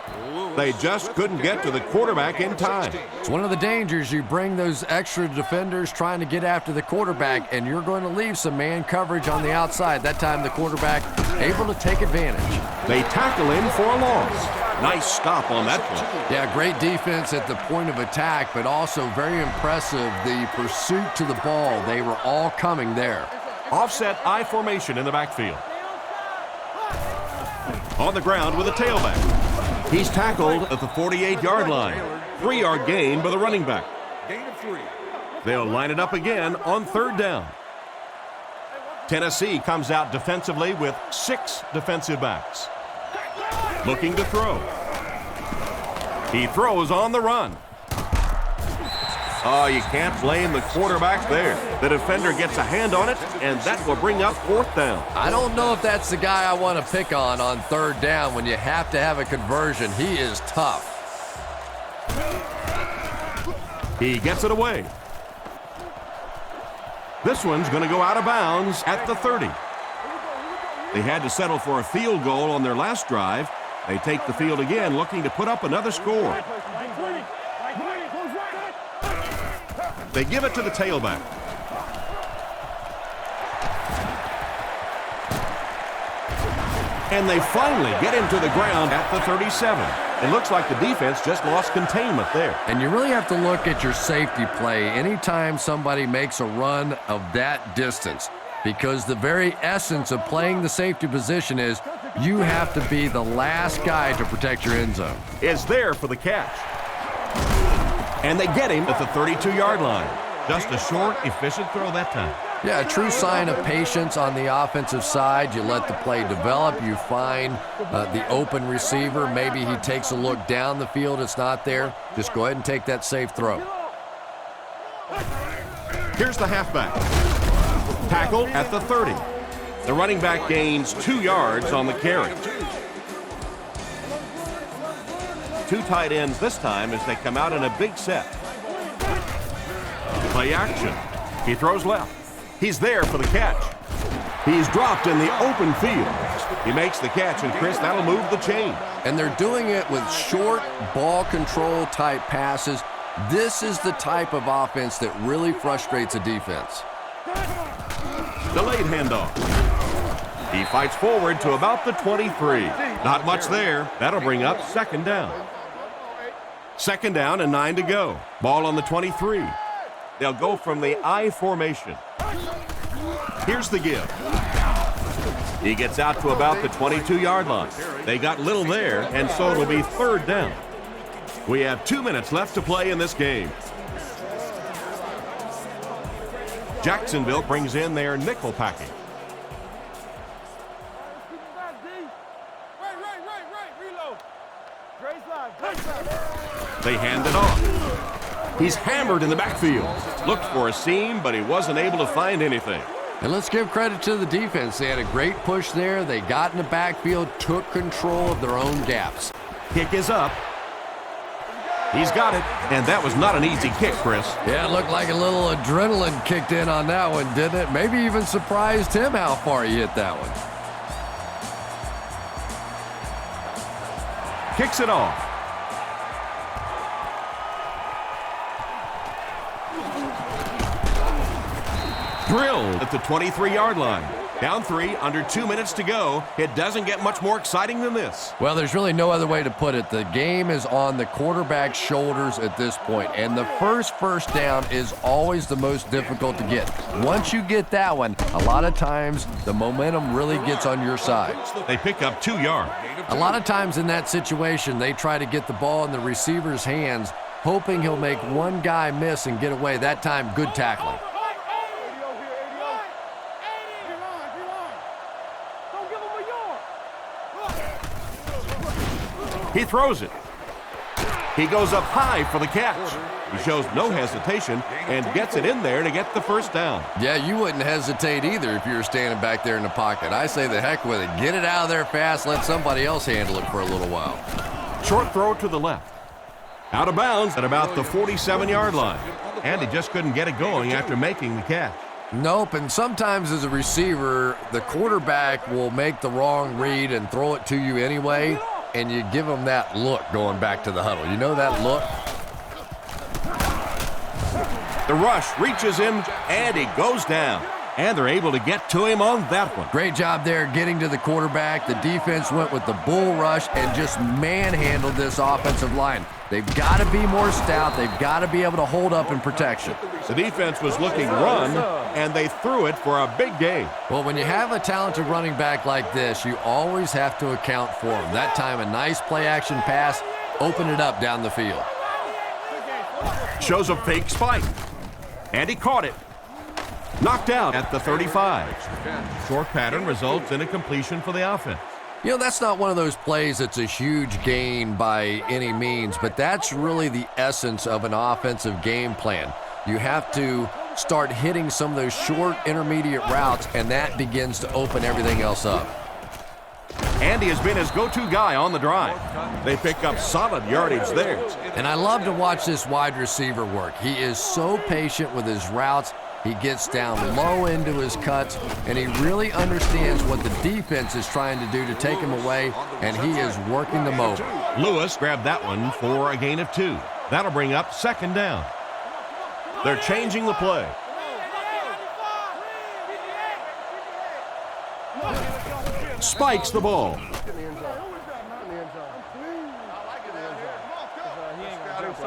They just couldn't get to the quarterback in time.
It's one of the dangers. You bring those extra defenders trying to get after the quarterback, and you're going to leave some man coverage on the outside. That time the quarterback able to take advantage.
They tackle him for a loss. Nice stop on that play.
Yeah, great defense at the point of attack, but also very impressive the pursuit to the ball. They were all coming there.
Offset I formation in the backfield. On the ground with a tailback. He's tackled at the 48-yard line. 3-yard gain by the running back.
Gain of 3.
They'll line it up again on 3rd down. Tennessee comes out defensively with 6 defensive backs. Looking to throw. He throws on the run. Oh, you can't blame the quarterback there. The defender gets a hand on it, and that will bring up 4th down.
I don't know if that's the guy I want to pick on 3rd down when you have to have a conversion. He is tough.
He gets it away. This one's going to go out of bounds at the 30. They had to settle for a field goal on their last drive. They take the field again, looking to put up another score. They give it to the tailback. And they finally get him to the ground at the 37. It looks like the defense just lost containment there.
And you really have to look at your safety play anytime somebody makes a run of that distance, because the very essence of playing the safety position is you have to be the last guy to protect your end zone.
Is there for the catch. And they get him at the 32-yard line. Just a short, efficient throw that time.
Yeah, a true sign of patience on the offensive side. You let the play develop. You find the open receiver. Maybe he takes a look down the field. It's not there. Just go ahead and take that safe throw.
Here's the halfback. Tackled at the 30. The running back gains 2 yards on the carry. 2 tight ends this time as they come out in a big set. Play action. He throws left. He's there for the catch. He's dropped in the open field. He makes the catch, and Chris, that'll move the chain.
And they're doing it with short ball control type passes. This is the type of offense that really frustrates a defense.
Delayed handoff. He fights forward to about the 23. Not much there. That'll bring up second down. Second down and 9 to go. Ball on the 23. They'll go from the I formation. Here's the give. He gets out to about the 22-yard line. They got little there, and so it'll be third down. We have 2 minutes left to play in this game. Jacksonville brings in their nickel packing. They hand it off. He's hammered in the backfield. Looked for a seam, but he wasn't able to find anything.
And let's give credit to the defense. They had a great push there. They got in the backfield, took control of their own gaps.
Kick is up. He's got it, and that was not an easy kick, Chris.
Yeah, it looked like a little adrenaline kicked in on that one, didn't it? Maybe even surprised him how far he hit that one.
Kicks it off. Drilled at the 23-yard line. Down 3, under 2 minutes to go. It doesn't get much more exciting than this.
Well, there's really no other way to put it. The game is on the quarterback's shoulders at this point, and the first down is always the most difficult to get. Once you get that one, a lot of times the momentum really gets on your side.
They pick up 2 yards.
A lot of times in that situation, they try to get the ball in the receiver's hands, hoping he'll make one guy miss and get away. That time, good tackling.
He throws it. He goes up high for the catch. He shows no hesitation and gets it in there to get the first down.
Yeah, you wouldn't hesitate either if you were standing back there in the pocket. I say the heck with it. Get it out of there fast. Let somebody else handle it for a little while.
Short throw to the left. Out of bounds at about the 47-yard line. And he just couldn't get it going after making the catch.
Nope, and sometimes as a receiver, the quarterback will make the wrong read and throw it to you anyway, and you give them that look going back to the huddle. You know that look?
The rush reaches him, and he goes down. And they're able to get to him on that one.
Great job there getting to the quarterback. The defense went with the bull rush and just manhandled this offensive line. They've got to be more stout. They've got to be able to hold up in protection.
The defense was looking run, and they threw it for a big gain.
Well, when you have a talented running back like this, you always have to account for him. That time, a nice play-action pass opened it up down the field.
Shows a fake spike, and he caught it. Knocked out at the 35. Short pattern results in a completion for the offense.
You know, that's not one of those plays that's a huge gain by any means, but that's really the essence of an offensive game plan. You have to start hitting some of those short intermediate routes, and that begins to open everything else up.
Andy has been his go-to guy on the drive. They pick up solid yardage there.
And I love to watch this wide receiver work. He is so patient with his routes. He gets down low into his cuts, and he really understands what the defense is trying to do to take him away, and he is working them over.
Lewis grabbed that one for a gain of 2. That'll bring up second down. They're changing the play. Spikes the ball.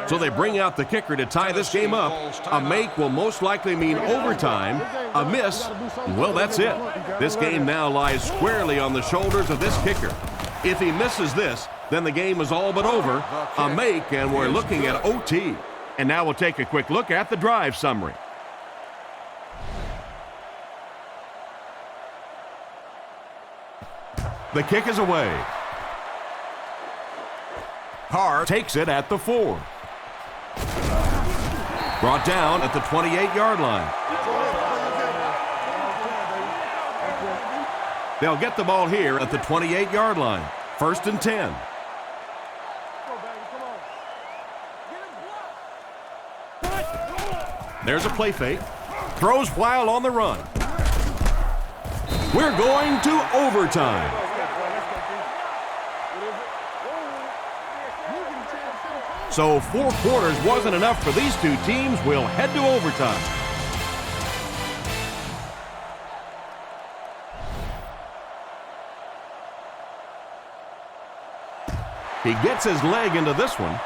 So they bring out the kicker to tie this game up. A make will most likely mean overtime. A miss, well, that's it. This game now lies squarely on the shoulders of this kicker. If he misses this, then the game is all but over. A make, and we're looking at OT. And now we'll take a quick look at the drive summary. The kick is away. Carr takes it at the 4. Brought down at the 28-yard line. They'll get the ball here at the 28-yard line. 1st and 10. There's a play fake. Throws while on the run. We're going to overtime. So 4 quarters wasn't enough for these two teams. We'll head to overtime. He gets his leg into this one.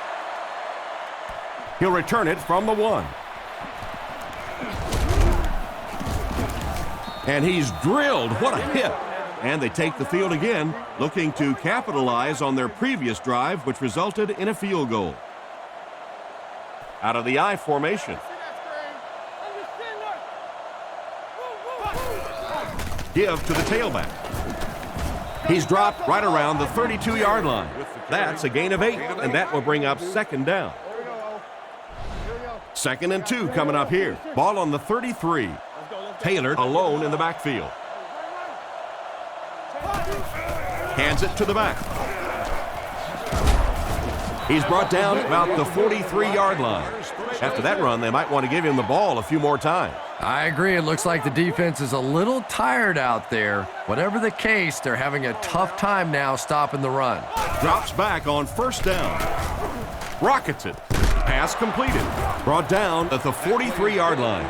He'll return it from the 1. And he's drilled. What a hit. And they take the field again, looking to capitalize on their previous drive, which resulted in a field goal. Out of the I formation. Give to the tailback. He's dropped right around the 32-yard line. That's a gain of 8, and that will bring up 2nd down. 2nd and 2 coming up here. Ball on the 33. Taylor alone in the backfield. Hands it to the back. He's brought down about the 43-yard line. After that run, they might want to give him the ball a few more times.
I agree. It looks like the defense is a little tired out there. Whatever the case, they're having a tough time now stopping the run.
Drops back on 1st down. Rockets it. Pass completed. Brought down at the 43-yard line.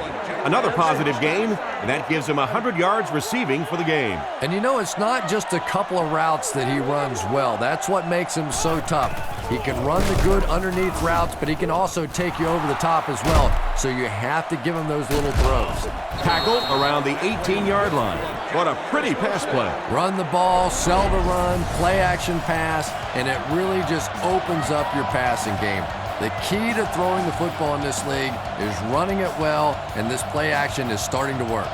Another positive gain, and that gives him 100 yards receiving for the game.
And you know, it's not just a couple of routes that he runs well. That's what makes him so tough. He can run the good underneath routes, but he can also take you over the top as well. So you have to give him those little throws.
Tackled around the 18-yard line. What a pretty pass play.
Run the ball, sell the run, play action pass, and it really just opens up your passing game. The key to throwing the football in this league is running it well, and this play action is starting to work.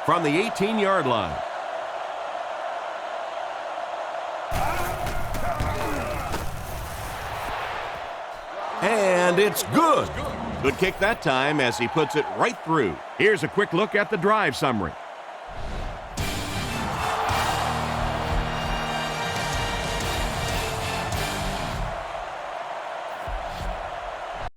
From the 18-yard line. And it's good. Good kick that time as he puts it right through. Here's a quick look at the drive summary.